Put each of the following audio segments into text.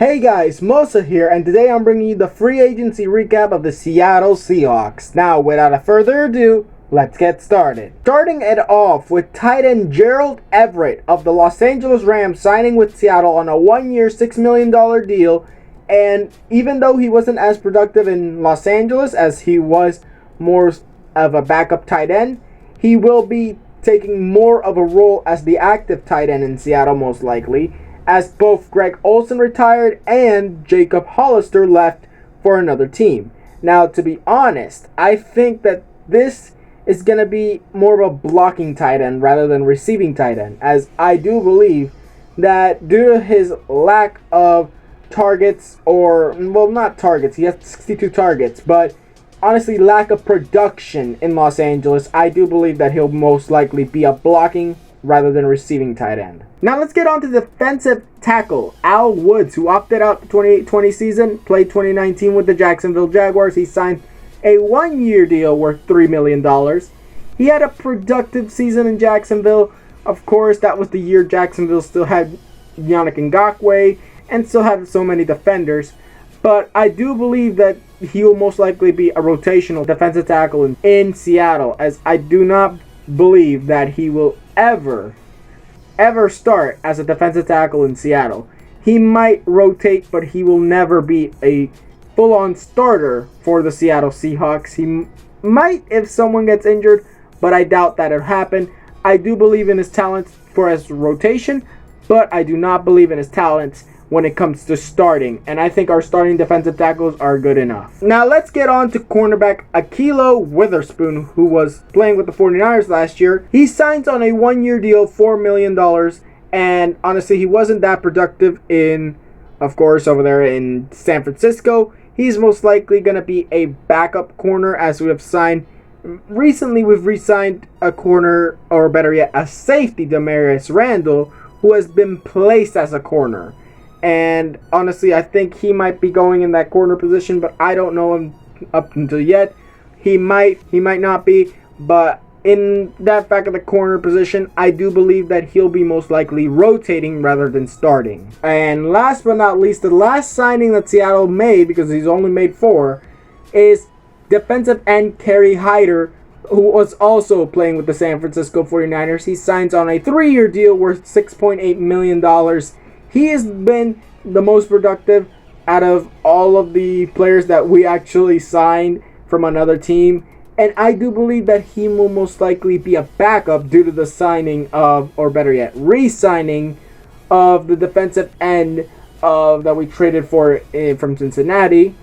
Hey guys, Mosa here, and today I'm bringing you the free agency recap of the Seattle Seahawks. Now, without further ado, let's get started. Starting it off with tight end Gerald Everett of the Los Angeles Rams signing with Seattle on a one-year, $6 million deal. And even though he wasn't as productive in Los Angeles as he was more of a backup tight end, he will be taking more of a role as the active tight end in Seattle most likely, as both Greg Olsen retired and Jacob Hollister left for another team. Now, to be honest, I think that this is going to be more of a blocking tight end rather than receiving tight end, as I do believe that due to his lack of targets, not targets, he has 62 targets, but honestly lack of production in Los Angeles, I do believe that he'll most likely be a blocking rather than receiving tight end. Now let's get on to defensive tackle Al Woods, who opted out the 2020 season, played 2019 with the Jacksonville Jaguars. He signed a one-year deal worth $3 million. He had a productive season in Jacksonville. Of course, that was the year Jacksonville still had Yannick Ngakoue and still had so many defenders. But I do believe that he will most likely be a rotational defensive tackle in Seattle, as I do not believe that he will ever start as a defensive tackle in Seattle. He might rotate, but he will never be a full-on starter for the Seattle Seahawks. He might if someone gets injured, but I doubt that it'll happen. I do believe in his talents for his rotation, but I do not believe in his talents when it comes to starting, and I think our starting defensive tackles are good enough. Now let's get on to cornerback Ahkello Witherspoon, who was playing with the 49ers last year. He signs on a one-year deal, $4 million, and honestly, he wasn't that productive of course, over there in San Francisco. He's most likely going to be a backup corner, as we have signed. Recently, we've re-signed a corner, or better yet, a safety, Damarious Randall, who has been placed as a corner. And honestly, I think he might be going in that corner position, but I don't know him up until yet. He might not be, but in that back of the corner position, I do believe that he'll be most likely rotating rather than starting. And last but not least, the last signing that Seattle made, because he's only made 4, is defensive end Kerry Hyder, who was also playing with the San Francisco 49ers. He signs on a 3-year deal worth $6.8 million. He has been the most productive out of all of the players that we actually signed from another team. And I do believe that he will most likely be a backup due to the signing of, or better yet, re-signing of the defensive end that we traded for from Cincinnati.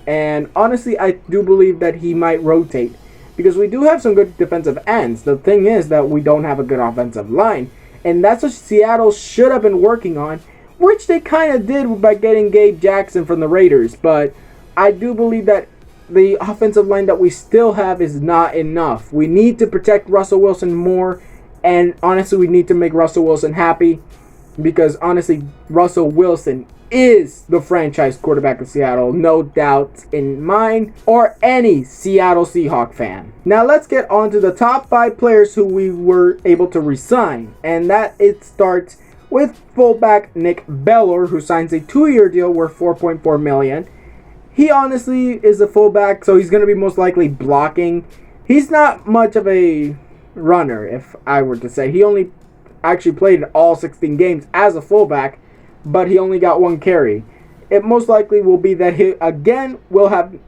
And honestly, I do believe that he might rotate, because we do have some good defensive ends. The thing is that we don't have a good offensive line. And that's what Seattle should have been working on, which they kind of did by getting Gabe Jackson from the Raiders. But I do believe that the offensive line that we still have is not enough. We need to protect Russell Wilson more, and honestly, we need to make Russell Wilson happy, because honestly, Russell Wilson is the franchise quarterback of Seattle, no doubt in mine or any Seattle Seahawk fan. Now let's get on to the top 5 players who we were able to resign, and that it starts with fullback Nick Bellor, who signs a 2-year deal worth $4.4 million. He honestly is a fullback, so he's going to be most likely blocking. He's not much of a runner, if I were to say. He only actually played all 16 games as a fullback, but he only got 1 carry. It most likely will be that he, again, will have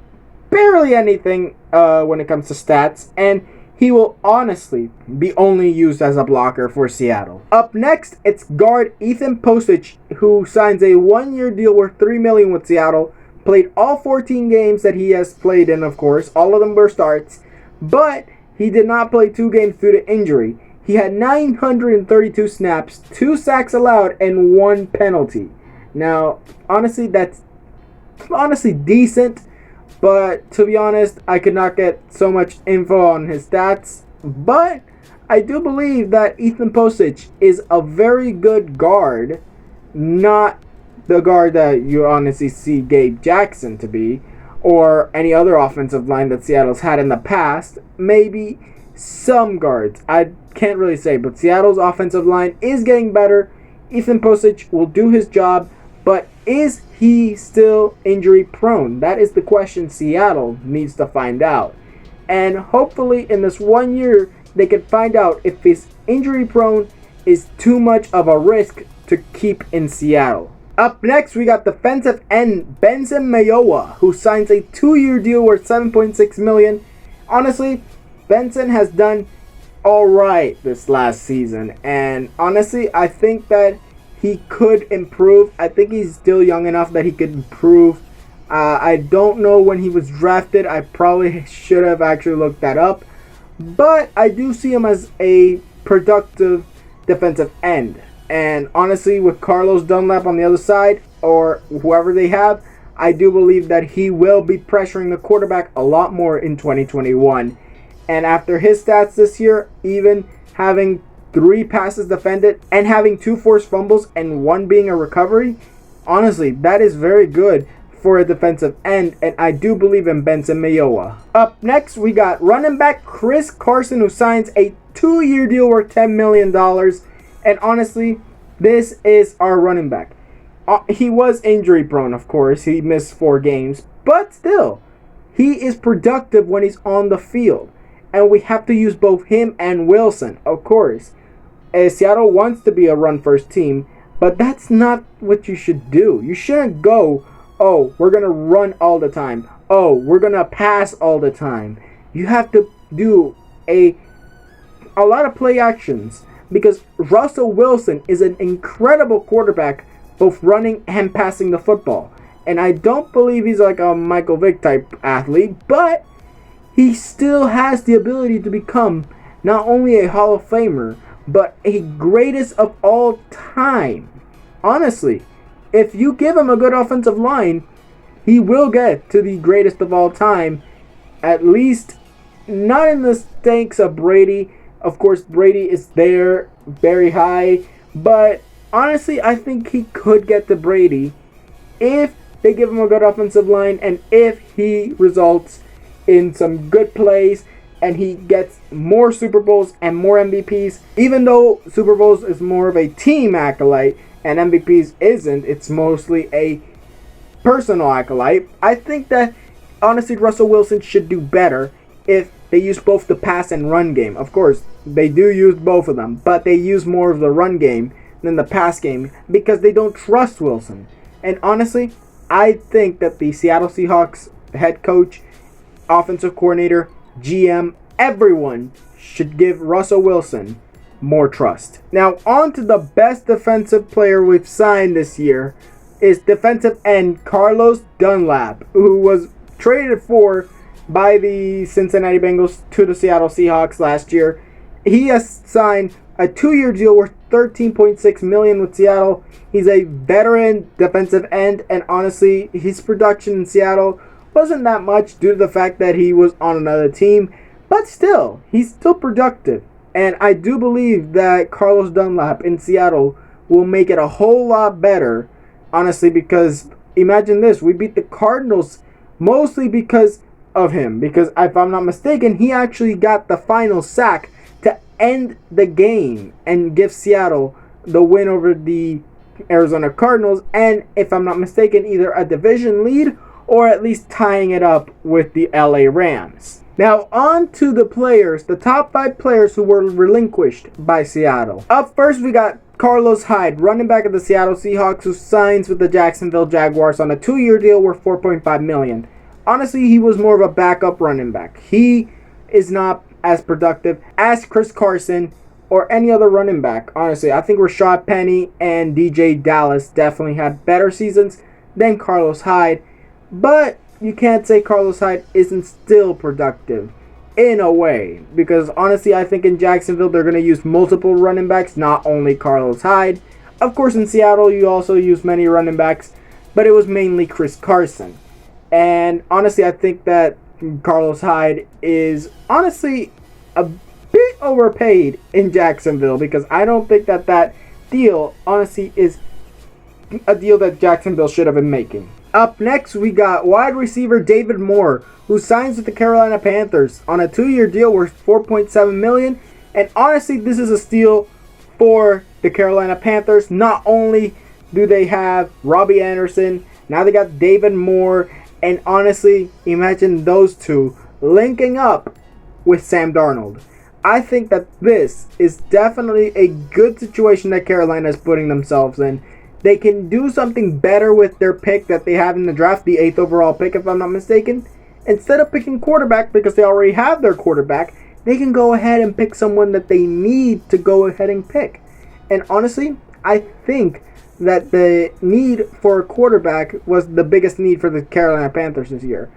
barely anything when it comes to stats, and he will honestly be only used as a blocker for Seattle. Up next, it's guard Ethan Pocic, who signs a 1-year deal worth $3 million with Seattle. Played all 14 games that he has played in, of course. All of them were starts, but he did not play 2 games due to injury. He had 932 snaps, 2 sacks allowed, and 1 penalty. Now, honestly, that's decent. But to be honest, I could not get so much info on his stats. But I do believe that Ethan Pocic is a very good guard, not the guard that you honestly see Gabe Jackson to be, or any other offensive line that Seattle's had in the past. Maybe some guards. I can't really say, but Seattle's offensive line is getting better. Ethan Pocic will do his job, but is he still injury prone? That is the question Seattle needs to find out. And hopefully in this 1 year, they can find out if his injury prone is too much of a risk to keep in Seattle. Up next, we got defensive end Benson Mayowa, who signs a 2-year deal worth $7.6 million. Honestly, Benson has done alright this last season, and honestly, I think that he could improve. I think he's still young enough that he could improve. I don't know when he was drafted. I probably should have actually looked that up, but I do see him as a productive defensive end. And honestly, with Carlos Dunlap on the other side, or whoever they have, I do believe that he will be pressuring the quarterback a lot more in 2021. And after his stats this year, even having 3 passes defended and having 2 forced fumbles and 1 being a recovery, honestly, that is very good for a defensive end, and I do believe in Benson Mayowa. Up next, we got running back Chris Carson, who signs a 2-year deal worth $10 million. And honestly, this is our running back. He was injury prone, of course. He missed 4 games. But still, he is productive when he's on the field. And we have to use both him and Wilson, of course. Seattle wants to be a run-first team, but that's not what you should do. You shouldn't go, oh, we're going to run all the time. Oh, we're going to pass all the time. You have to do a lot of play actions, because Russell Wilson is an incredible quarterback, both running and passing the football. And I don't believe he's like a Michael Vick type athlete, but he still has the ability to become not only a Hall of Famer, but a greatest of all time. Honestly, if you give him a good offensive line, he will get to the greatest of all time. At least not in the stakes of Brady. Of course, Brady is there very high, but honestly, I think he could get to Brady if they give him a good offensive line and if he results in some good plays and he gets more Super Bowls and more MVPs. Even though Super Bowls is more of a team accolade and MVPs isn't, it's mostly a personal accolade. I think that honestly Russell Wilson should do better if they use both the pass and run game. Of course, they do use both of them, but they use more of the run game than the pass game because they don't trust Wilson. And honestly, I think that the Seattle Seahawks head coach, offensive coordinator, GM, everyone should give Russell Wilson more trust. Now, on to the best defensive player we've signed this year is defensive end Carlos Dunlap, who was traded for by the Cincinnati Bengals to the Seattle Seahawks last year. He has signed a 2-year deal worth $13.6 million with Seattle. He's a veteran defensive end, and honestly, his production in Seattle wasn't that much due to the fact that he was on another team, but still, he's still productive. And I do believe that Carlos Dunlap in Seattle will make it a whole lot better, honestly, because imagine this, we beat the Cardinals mostly because of him, because if I'm not mistaken, he actually got the final sack to end the game and give Seattle the win over the Arizona Cardinals, and if I'm not mistaken, either a division lead or at least tying it up with the LA Rams. Now on to the players, the top 5 players who were relinquished by Seattle. Up first, we got Carlos Hyde, running back of the Seattle Seahawks, who signs with the Jacksonville Jaguars on a 2-year deal worth $4.5 million. Honestly, he was more of a backup running back. He is not as productive as Chris Carson or any other running back. Honestly, I think Rashad Penny and DJ Dallas definitely had better seasons than Carlos Hyde. But you can't say Carlos Hyde isn't still productive in a way, because honestly, I think in Jacksonville they're going to use multiple running backs, not only Carlos Hyde. Of course, in Seattle you also use many running backs, but it was mainly Chris Carson. And honestly, I think that Carlos Hyde is honestly a bit overpaid in Jacksonville, because I don't think that deal honestly is a deal that Jacksonville should have been making. Up next, we got wide receiver David Moore, who signs with the Carolina Panthers on a 2-year deal worth $4.7 million. And honestly, this is a steal for the Carolina Panthers, not only do they have Robbie Anderson. Now they got David Moore. And honestly, imagine those two linking up with Sam Darnold. I think that this is definitely a good situation that Carolina is putting themselves in. They can do something better with their pick that they have in the draft, the 8th overall pick if I'm not mistaken. Instead of picking quarterback because they already have their quarterback, they can go ahead and pick someone that they need to go ahead and pick. And honestly, I think that the need for a quarterback was the biggest need for the Carolina Panthers this year.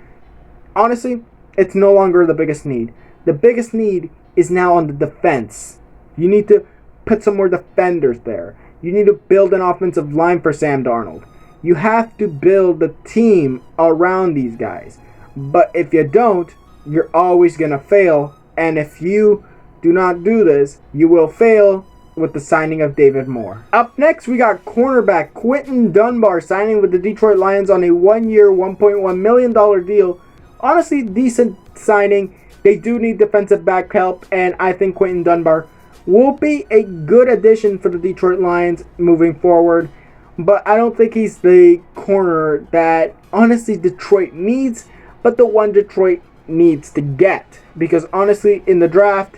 Honestly, it's no longer the biggest need. The biggest need is now on the defense. You need to put some more defenders there. You need to build an offensive line for Sam Darnold. You have to build the team around these guys. But if you don't, you're always going to fail. And if you do not do this, you will fail with the signing of David Moore. Up next, we got cornerback Quinton Dunbar signing with the Detroit Lions on a 1-year, $1.1 million deal. Honestly, decent signing. They do need defensive back help, and I think Quinton Dunbar will be a good addition for the Detroit Lions moving forward. But I don't think he's the corner that, honestly, Detroit needs, but the one Detroit needs to get. Because, honestly, in the draft,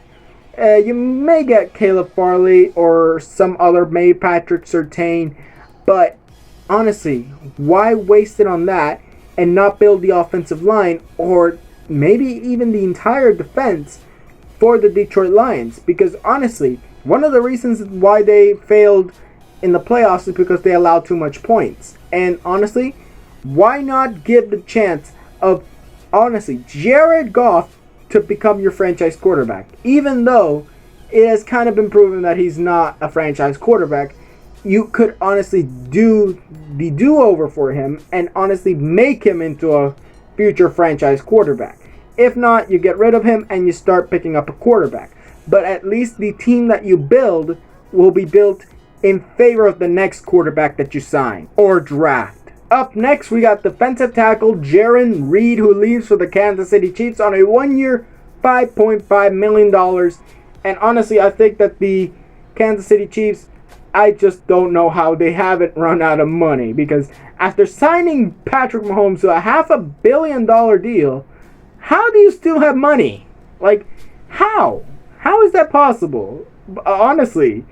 you may get Caleb Farley or some other, maybe Patrick Surtain. But, honestly, why waste it on that and not build the offensive line or maybe even the entire defense for the Detroit Lions? Because honestly, one of the reasons why they failed in the playoffs is because they allowed too much points. And honestly, why not give the chance of, honestly, Jared Goff to become your franchise quarterback? Even though it has kind of been proven that he's not a franchise quarterback, you could honestly do the do-over for him and honestly make him into a future franchise quarterback. If not, you get rid of him and you start picking up a quarterback. But at least the team that you build will be built in favor of the next quarterback that you sign or draft. Up next, we got defensive tackle Jarran Reed, who leaves for the Kansas City Chiefs on a 1-year, $5.5 million. And honestly, I think that the Kansas City Chiefs, I just don't know how they haven't run out of money. Because after signing Patrick Mahomes to a $500 million deal, how do you still have money? Like, how? How is that possible? Honestly.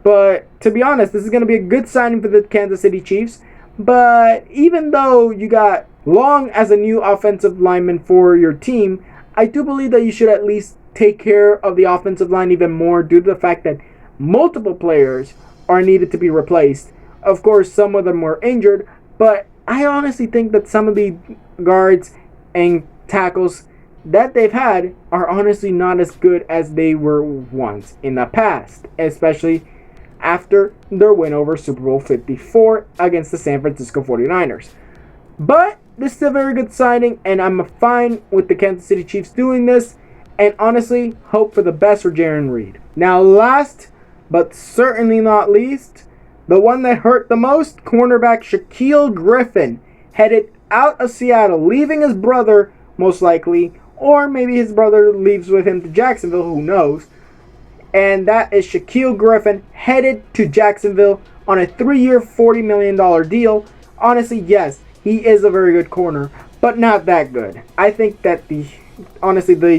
But to be honest, this is going to be a good signing for the Kansas City Chiefs. But even though you got Long as a new offensive lineman for your team, I do believe that you should at least take care of the offensive line even more due to the fact that multiple players are needed to be replaced. Of course, some of them were injured, but I honestly think that some of the guards and tackles that they've had are honestly not as good as they were once in the past, especially after their win over Super Bowl 54 against the San Francisco 49ers. But this is a very good signing, and I'm fine with the Kansas City Chiefs doing this, and honestly, hope for the best for Jarran Reed. Now, last but certainly not least, the one that hurt the most, cornerback Shaquill Griffin, headed out of Seattle, leaving his brother, most likely, or maybe his brother leaves with him to Jacksonville, who knows. And that is Shaquill Griffin headed to Jacksonville on a 3-year, $40 million deal. Honestly, yes, he is a very good corner, but not that good. I think that the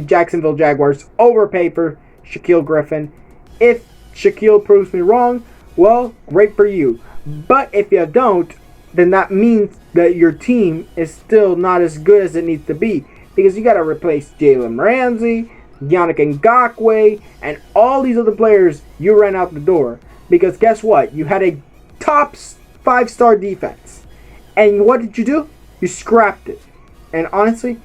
Jacksonville Jaguars overpay for Shaquill Griffin. If Shaquill proves me wrong, well, great for you. But if you don't, then that means that your team is still not as good as it needs to be. Because you got to replace Jalen Ramsey, Yannick Ngakoue, and all these other players you ran out the door. Because guess what? You had a top 5-star defense. And what did you do? You scrapped it. And honestly,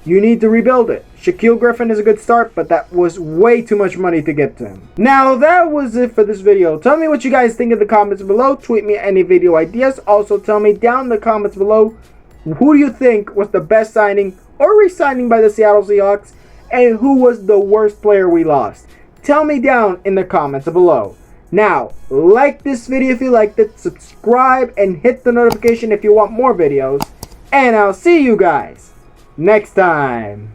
you need to rebuild it. Shaquill Griffin is a good start, but that was way too much money to get to him. Now, that was it for this video. Tell me what you guys think in the comments below. Tweet me any video ideas. Also, tell me down in the comments below, who do you think was the best signing or re-signing by the Seattle Seahawks? And who was the worst player we lost? Tell me down in the comments below. Now, like this video if you liked it, subscribe, and hit the notification if you want more videos. And I'll see you guys next time.